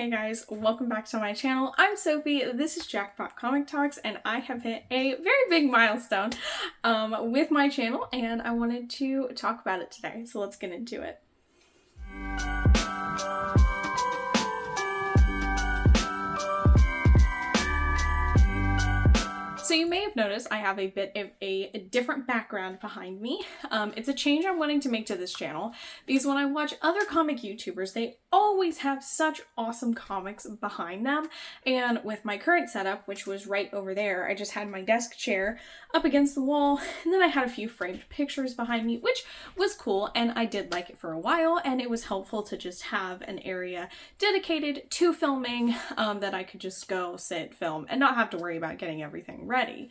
Hey guys, welcome back to my channel. I'm Sophie, this is Jackpot Comic Talks, and I have hit a very big milestone with my channel, and I wanted to talk about it today, so let's get into it. So you may have noticed I have a bit of a different background behind me. It's a change I'm wanting to make to this channel because when I watch other comic YouTubers, they always have such awesome comics behind them. And with my current setup, which was right over there, I just had my desk chair up against the wall, and then I had a few framed pictures behind me, which was cool, and I did like it for a while, and it was helpful to just have an area dedicated to filming that I could just go sit, film, and not have to worry about getting everything ready.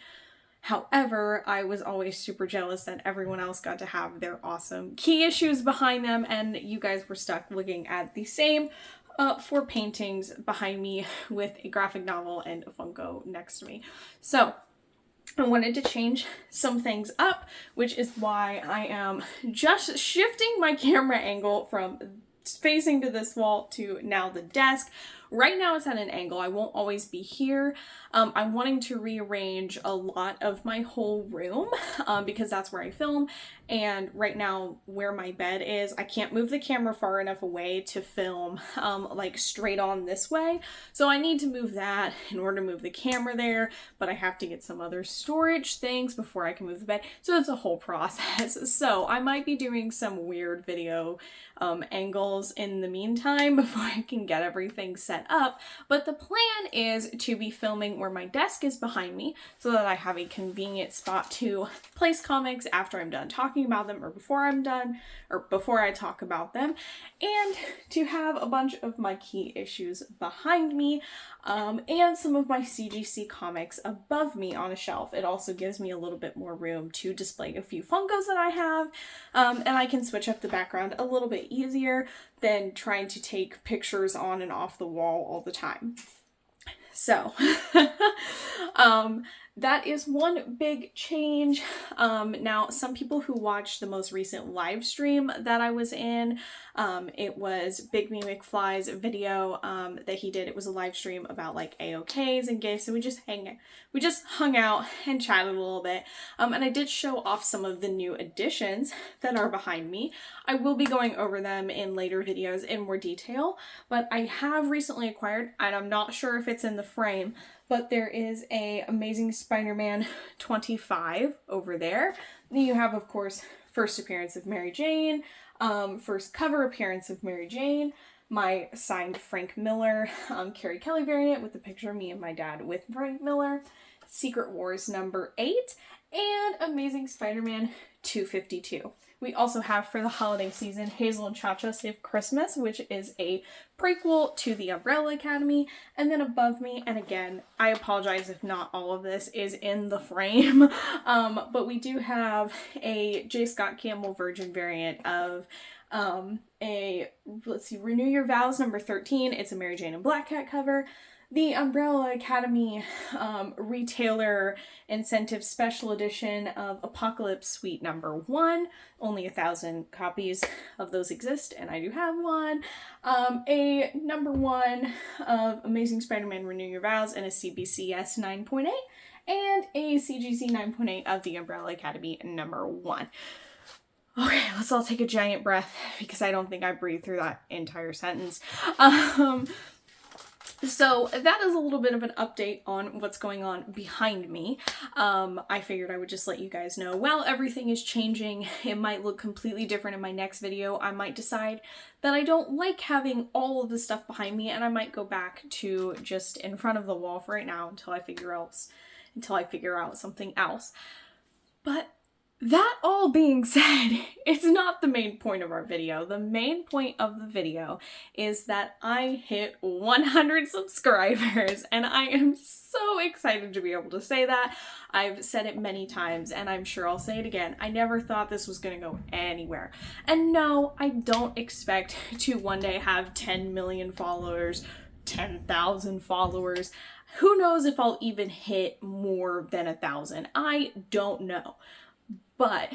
However, I was always super jealous that everyone else got to have their awesome key issues behind them, and you guys were stuck looking at the same 4 paintings behind me with a graphic novel and a Funko next to me. So I wanted to change some things up, which is why I am just shifting my camera angle from facing to this wall to now the desk. Right now it's at an angle. I won't always be here. I'm wanting to rearrange a lot of my whole room because that's where I film. And right now where my bed is, I can't move the camera far enough away to film like straight on this way. So I need to move that in order to move the camera there, but I have to get some other storage things before I can move the bed. So it's a whole process. So I might be doing some weird video angles in the meantime before I can get everything set up, but the plan is to be filming where my desk is behind me so that I have a convenient spot to place comics after I'm done talking about them or before I'm done or before I talk about them, and to have a bunch of my key issues behind me and some of my CGC comics above me on a shelf. It also gives me a little bit more room to display a few Funkos that I have, and I can switch up the background a little bit easier than trying to take pictures on and off the wall all the time. So that is one big change. Now, some people who watched the most recent live stream that I was in, it was Big Me McFly's video that he did. It was a live stream about like AOKs and gifts, and we just hung out and chatted a little bit. And I did show off some of the new additions that are behind me. I will be going over them in later videos in more detail, but I have recently acquired, and I'm not sure if it's in the frame, but there is a Amazing Spider-Man 25 over there. Then you have, of course, first appearance of Mary Jane, first cover appearance of Mary Jane, my signed Frank Miller Carrie Kelly variant with the picture of me and my dad with Frank Miller, Secret Wars number 8, and Amazing Spider-Man 252. We also have, for the holiday season, Hazel and Cha-Cha Save Christmas, which is a prequel to the Umbrella Academy. And then above me, and again, I apologize if not all of this is in the frame, but we do have a J. Scott Campbell Virgin variant of Renew Your Vows number 13. It's a Mary Jane and Black Cat cover. The Umbrella Academy retailer incentive special edition of Apocalypse Suite number 1. Only 1,000 copies of those exist, and I do have one. A number 1 of Amazing Spider-Man Renew Your Vows and a CBCS 9.8, and a CGC 9.8 of the Umbrella Academy number 1. Okay, let's all take a giant breath because I don't think I breathed through that entire sentence. So that is a little bit of an update on what's going on behind me. I figured I would just let you guys know while everything is changing, it might look completely different in my next video. I might decide that I don't like having all of the stuff behind me, and I might go back to just in front of the wall for right now until I figure out something else. But that all being said, it's not the main point of our video. The main point of the video is that I hit 100 subscribers, and I am so excited to be able to say that. I've said it many times, and I'm sure I'll say it again. I never thought this was gonna go anywhere. And no, I don't expect to one day have 10 million followers, 10,000 followers. Who knows if I'll even hit more than 1,000? I don't know. But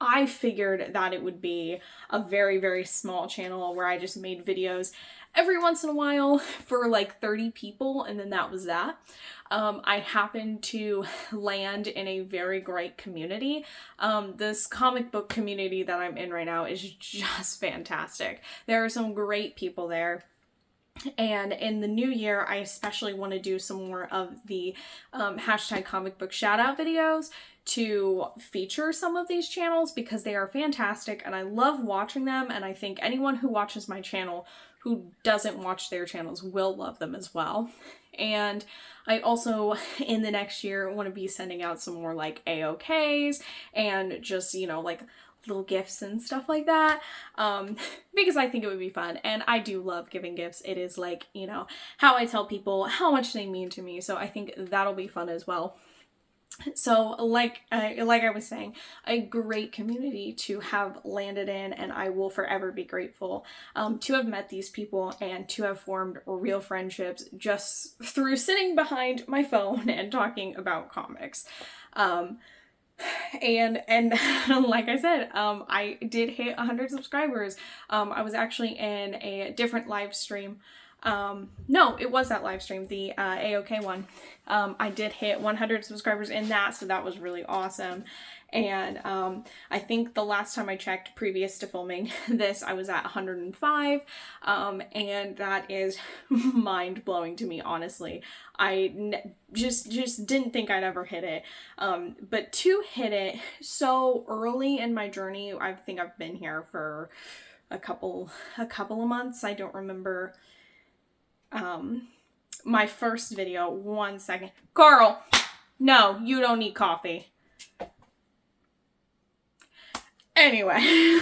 I figured that it would be a very, very small channel where I just made videos every once in a while for like 30 people, and then that was that. I happened to land in a very great community. This comic book community that I'm in right now is just fantastic. There are some great people there. And in the new year, I especially want to do some more of the hashtag comic book shout out videos to feature some of these channels because they are fantastic and I love watching them, and I think anyone who watches my channel who doesn't watch their channels will love them as well. And I also, in the next year, want to be sending out some more like AOKs and just, you know, like little gifts and stuff like that, because I think it would be fun, and I do love giving gifts. It is like, you know, how I tell people how much they mean to me, so I think that'll be fun as well. So like I was saying, a great community to have landed in, and I will forever be grateful to have met these people and to have formed real friendships just through sitting behind my phone and talking about comics. And like I said, I did hit 100 subscribers. I was actually in a different live stream. No, it was that live stream, the AOK one. I did hit 100 subscribers in that, so that was really awesome. And I think the last time I checked, previous to filming this, I was at 105, and that is mind-blowing to me, honestly. I just didn't think I'd ever hit it, but to hit it so early in my journey, I think I've been here for a couple of months. I don't remember my first video. One second. Carl, no, you don't need coffee. Anyway,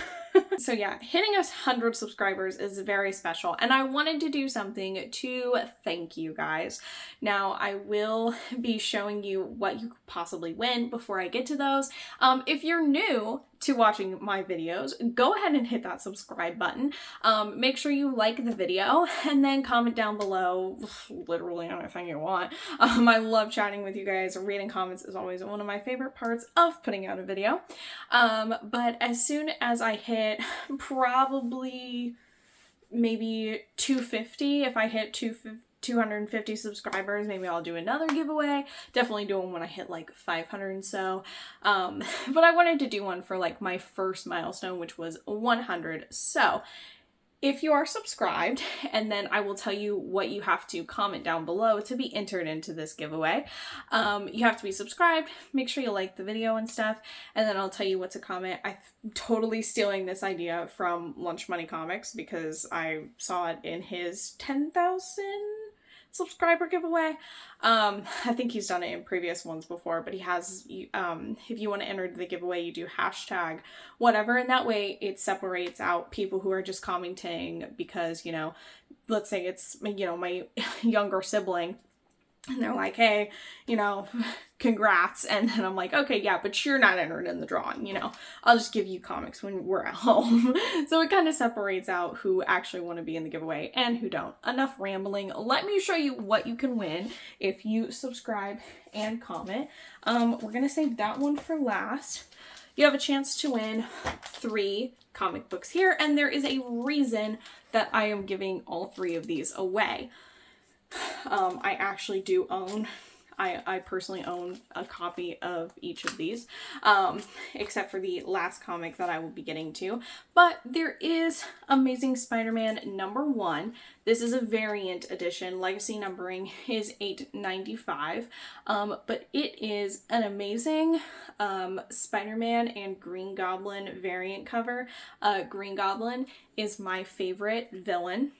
so yeah, hitting us 100 subscribers is very special, and I wanted to do something to thank you guys. Now, I will be showing you what you could possibly win before I get to those. If you're new to watching my videos, go ahead and hit that subscribe button. Make sure you like the video and then comment down below literally anything you want. I love chatting with you guys. Reading comments is always one of my favorite parts of putting out a video. But as soon as I hit probably maybe 250, if I hit 250 subscribers, maybe I'll do another giveaway. Definitely do one when I hit like 500 and so. But I wanted to do one for like my first milestone, which was 100. So if you are subscribed, and then I will tell you what you have to comment down below to be entered into this giveaway. You have to be subscribed, make sure you like the video and stuff, and then I'll tell you what to comment. I'm totally stealing this idea from Lunch Money Comics because I saw it in his 10,000 subscriber giveaway. I think he's done it in previous ones before, but he has, if you want to enter the giveaway, you do hashtag whatever, and that way it separates out people who are just commenting because, you know, let's say it's, you know, my younger sibling, and they're like, hey, you know, congrats. And then I'm like, okay, yeah, but you're not entered in the drawing, you know. I'll just give you comics when we're at home. So it kind of separates out who actually want to be in the giveaway and who don't. Enough rambling. Let me show you what you can win if you subscribe and comment. We're going to save that one for last. You have a chance to win 3 comic books here, and there is a reason that I am giving all 3 of these away. I actually do own, I personally own a copy of each of these, except for the last comic that I will be getting to. But there is Amazing Spider-Man #1. This is a variant edition. Legacy numbering is $8.95, but it is an amazing Spider-Man and Green Goblin variant cover. Green Goblin is my favorite villain,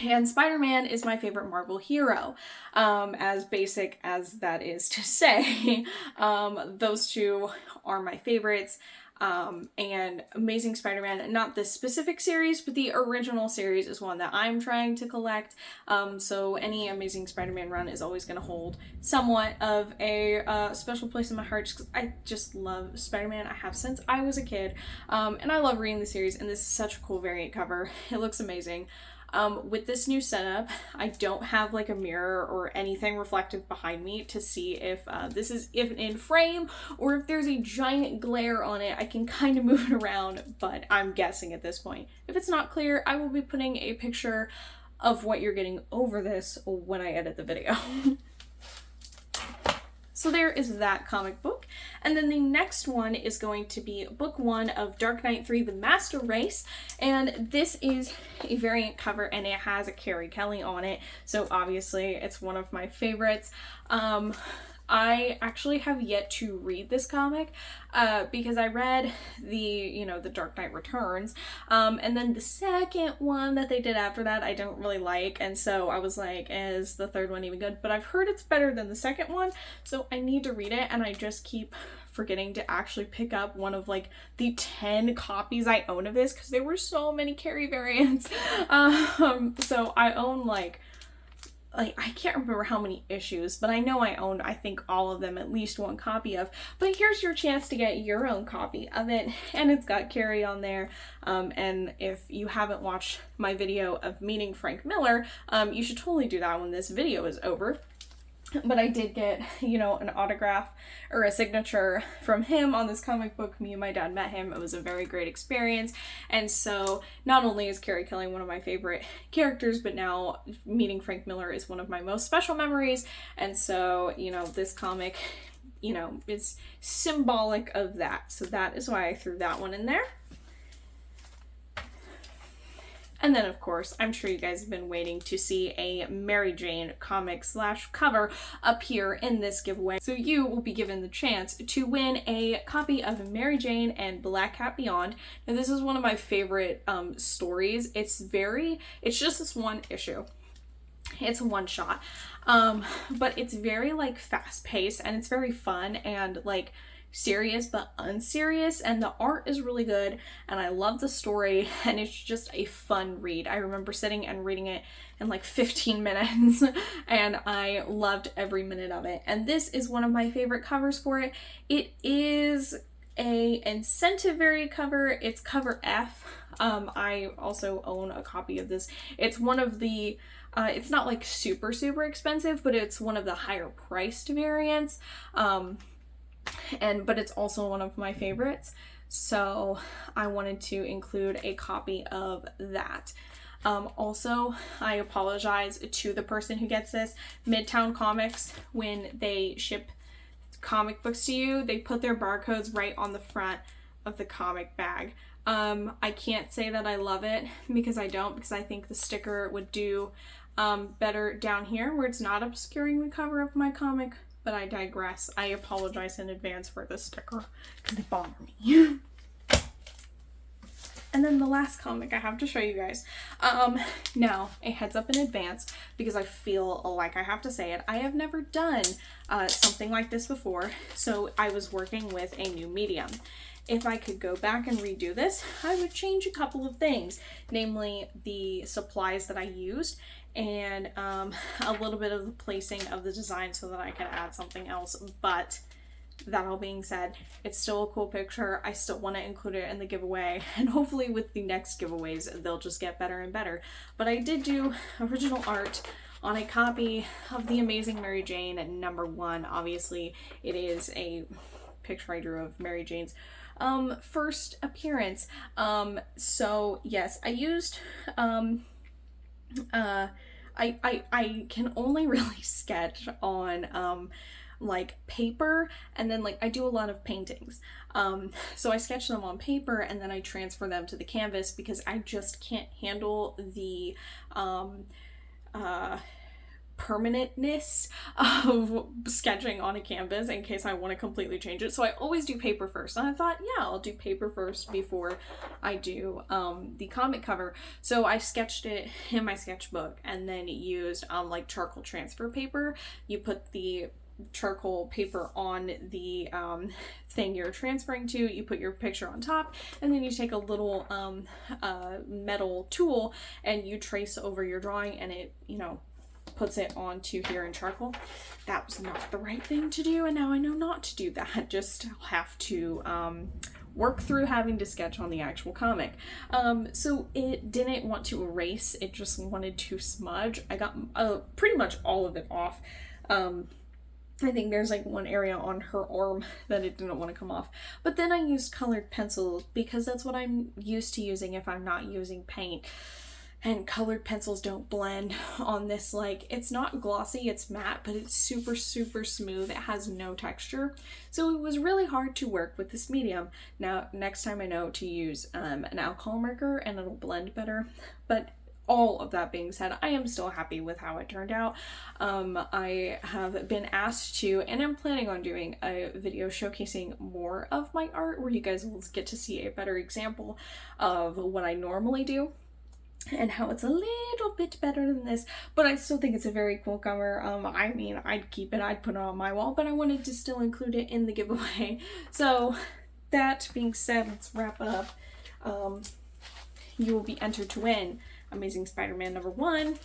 and Spider-Man is my favorite Marvel hero. As basic as that is to say, those two are my favorites. And Amazing Spider-Man, not this specific series, but the original series is one that I'm trying to collect. So any Amazing Spider-Man run is always going to hold somewhat of a special place in my heart, just because I just love Spider-Man. I have since I was a kid, and I love reading the series, and this is such a cool variant cover. It looks amazing. With this new setup, I don't have like a mirror or anything reflective behind me to see if this is in frame or if there's a giant glare on it. I can kind of move it around, but I'm guessing at this point. If it's not clear, I will be putting a picture of what you're getting over this when I edit the video. So there is that comic book. And then the next one is going to be book 1 of Dark Knight 3, The Master Race. And this is a variant cover and it has a Carrie Kelly on it. So obviously it's one of my favorites. I actually have yet to read this comic because I read the Dark Knight Returns, and then the second one that they did after that I didn't really like, and so I was like, is the third one even good? But I've heard it's better than the second one, so I need to read it, and I just keep forgetting to actually pick up one of like the 10 copies I own of this because there were so many Carrie variants. So I own like I can't remember how many issues, but I know I owned, I think, all of them, at least one copy of. But here's your chance to get your own copy of it, and it's got Carrie on there. And if you haven't watched my video of meeting Frank Miller, you should totally do that when this video is over. But I did get, an autograph or a signature from him on this comic book. Me and my dad met him. It was a very great experience. And so not only is Carrie Kelly one of my favorite characters, but now meeting Frank Miller is one of my most special memories. And so, this comic, is symbolic of that. So that is why I threw that one in there. And then, of course, I'm sure you guys have been waiting to see a Mary Jane comic / cover appear in this giveaway. So you will be given the chance to win a copy of Mary Jane and Black Cat Beyond. Now, this is one of my favorite stories. It's just this one issue. It's a one shot, but it's very fast paced and it's very fun and serious but unserious, and the art is really good and I love the story and it's just a fun read. I remember sitting and reading it in 15 minutes and I loved every minute of it, and this is one of my favorite covers for it. It is a incentive variant cover. It's cover F. I also own a copy of this. It's one of the it's not super expensive, but it's one of the higher priced variants. But it's also one of my favorites, so I wanted to include a copy of that. Also, I apologize to the person who gets this. Midtown Comics, when they ship comic books to you, they put their barcodes right on the front of the comic bag. I can't say that I love it because I don't, because I think the sticker would do better down here where it's not obscuring the cover of my comic. But I digress. I apologize in advance for this sticker because they bother me. And then the last comic I have to show you guys. Now, a heads up in advance because I feel like I have to say it. I have never done something like this before, so I was working with a new medium. If I could go back and redo this, I would change a couple of things, namely the supplies that I used and a little bit of the placing of the design so that I could add something else. But that all being said, it's still a cool picture. I still want to include it in the giveaway, and hopefully with the next giveaways they'll just get better and better. But I did do original art on a copy of The Amazing Mary Jane at #1. Obviously it is a picture I drew of Mary Jane's first appearance. So yes, I used I can only really sketch on paper, and then I do a lot of paintings. So I sketch them on paper and then I transfer them to the canvas because I just can't handle the permanentness of sketching on a canvas in case I want to completely change it. So I always do paper first, and I thought, yeah, I'll do paper first before I do the comic cover. So I sketched it in my sketchbook and then used charcoal transfer paper. You put the charcoal paper on the thing you're transferring to, you put your picture on top, and then you take a little metal tool and you trace over your drawing, and it puts it onto here in charcoal. That was not the right thing to do, and now I know not to do that. Just have to work through having to sketch on the actual comic. So it didn't want to erase, it just wanted to smudge. I got pretty much all of it off. I think there's one area on her arm that it didn't want to come off. But then I used colored pencils because that's what I'm used to using if I'm not using paint. and colored pencils don't blend on this. Like, it's not glossy, it's matte, but it's super, super smooth. It has no texture. So it was really hard to work with this medium. Now, next time I know to use an alcohol marker and it'll blend better. But all of that being said, I am still happy with how it turned out. I have been asked to, and I'm planning on doing a video showcasing more of my art where you guys will get to see a better example of what I normally do and how it's a little bit better than this, but I still think it's a very cool cover. I mean, I'd keep it, I'd put it on my wall, but I wanted to still include it in the giveaway. So that being said, let's wrap up. You will be entered to win Amazing Spider-Man #1,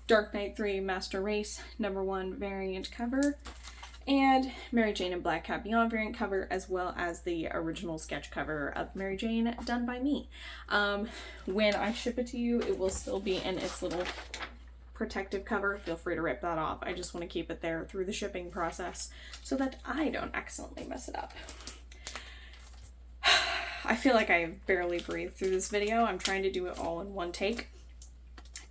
Dark Knight 3 Master Race #1 variant cover, and Mary Jane and Black Cat Beyond variant cover, as well as the original sketch cover of Mary Jane done by me. When I ship it to you, it will still be in its little protective cover. Feel free to rip that off. I just want to keep it there through the shipping process so that I don't accidentally mess it up. I feel like I barely breathed through this video. I'm trying to do it all in one take,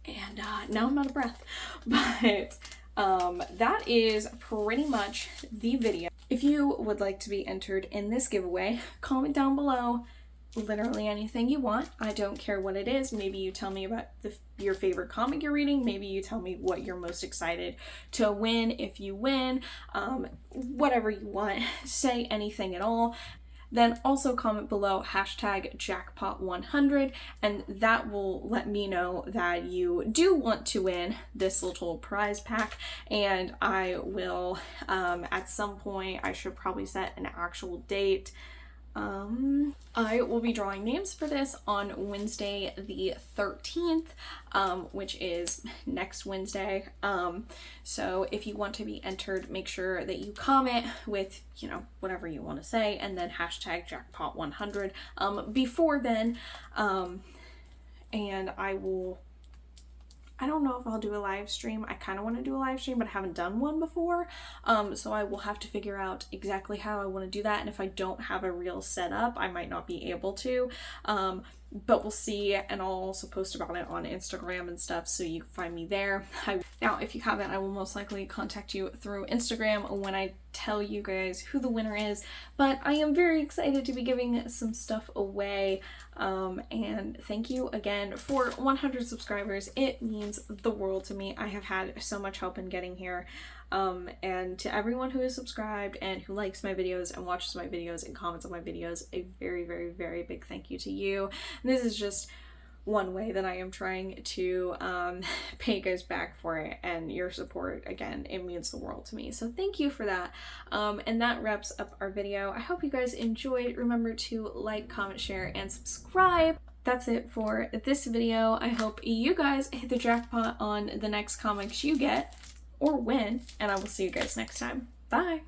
and now I'm out of breath. But that is pretty much the video. If you would like to be entered in this giveaway, comment down below literally anything you want. I don't care what it is. Maybe you tell me about your favorite comic you're reading. Maybe you tell me what you're most excited to win if you win. Whatever you want. Say anything at all. Then also comment below #jackpot100, and that will let me know that you do want to win this little prize pack. And I will, at some point, I should probably set an actual date. I will be drawing names for this on Wednesday the 13th, which is next Wednesday. So if you want to be entered, make sure that you comment with, you know, whatever you want to say, and then #jackpot100 before then. And I don't know if I'll do a live stream. I kind of want to do a live stream, but I haven't done one before. So I will have to figure out exactly how I want to do that. And if I don't have a real setup, I might not be able to. But we'll see. And I'll also post about it on Instagram and stuff, so you can find me there. Now, if you haven't, I will most likely contact you through Instagram when I tell you guys who the winner is. But I am very excited to be giving some stuff away. And thank you again for 100 subscribers. It means the world to me. I have had so much help in getting here. And to everyone who is subscribed and who likes my videos and watches my videos and comments on my videos, a very, very, very big thank you to you. And this is just one way that I am trying to pay you guys back for it, and your support, again, it means the world to me. So thank you for that. And that wraps up our video. I hope you guys enjoyed. Remember to like, comment, share, and subscribe. That's it for this video. I hope you guys hit the jackpot on the next comics you get or win, and I will see you guys next time. Bye!